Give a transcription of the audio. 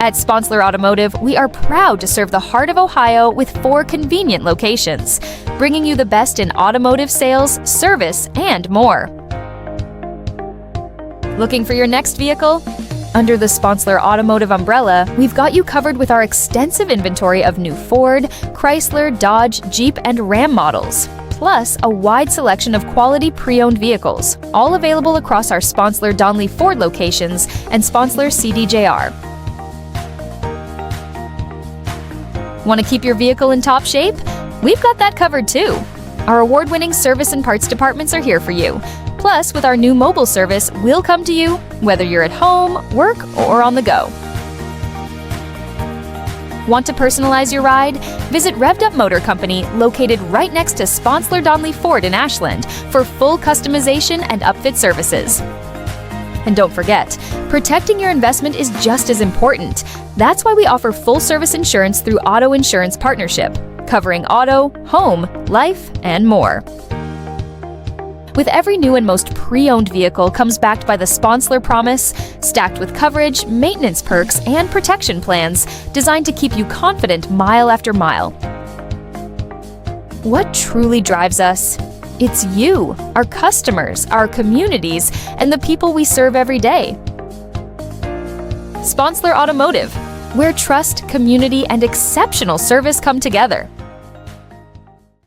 At Sponsler Automotive, we are proud to serve the heart of Ohio with 4 convenient locations, bringing you the best in automotive sales, service, and more. Looking for your next vehicle? Under the Sponsler Automotive umbrella, we've got you covered with our extensive inventory of new Ford, Chrysler, Dodge, Jeep, and Ram models, plus a wide selection of quality pre-owned vehicles, all available across our Sponsler Donley Ford locations and Sponsler CDJR. Want to keep your vehicle in top shape? We've got that covered too. Our award-winning service and parts departments are here for you. Plus, with our new mobile service, we'll come to you whether you're at home, work, or on the go. Want to personalize your ride? Visit Revved-Up Motor Company, located right next to Sponsler Donley Ford in Ashland, for full customization and upfit services. And don't forget, protecting your investment is just as important. That's why we offer full-service insurance through Otto Insurance Partnership, covering auto, home, life, and more. With every new and most pre-owned vehicle comes backed by the Sponsler Promise, stacked with coverage, maintenance perks, and protection plans designed to keep you confident mile after mile. What truly drives us? It's you, our customers, our communities, and the people we serve every day. Sponsler Automotive, where trust, community, and exceptional service come together.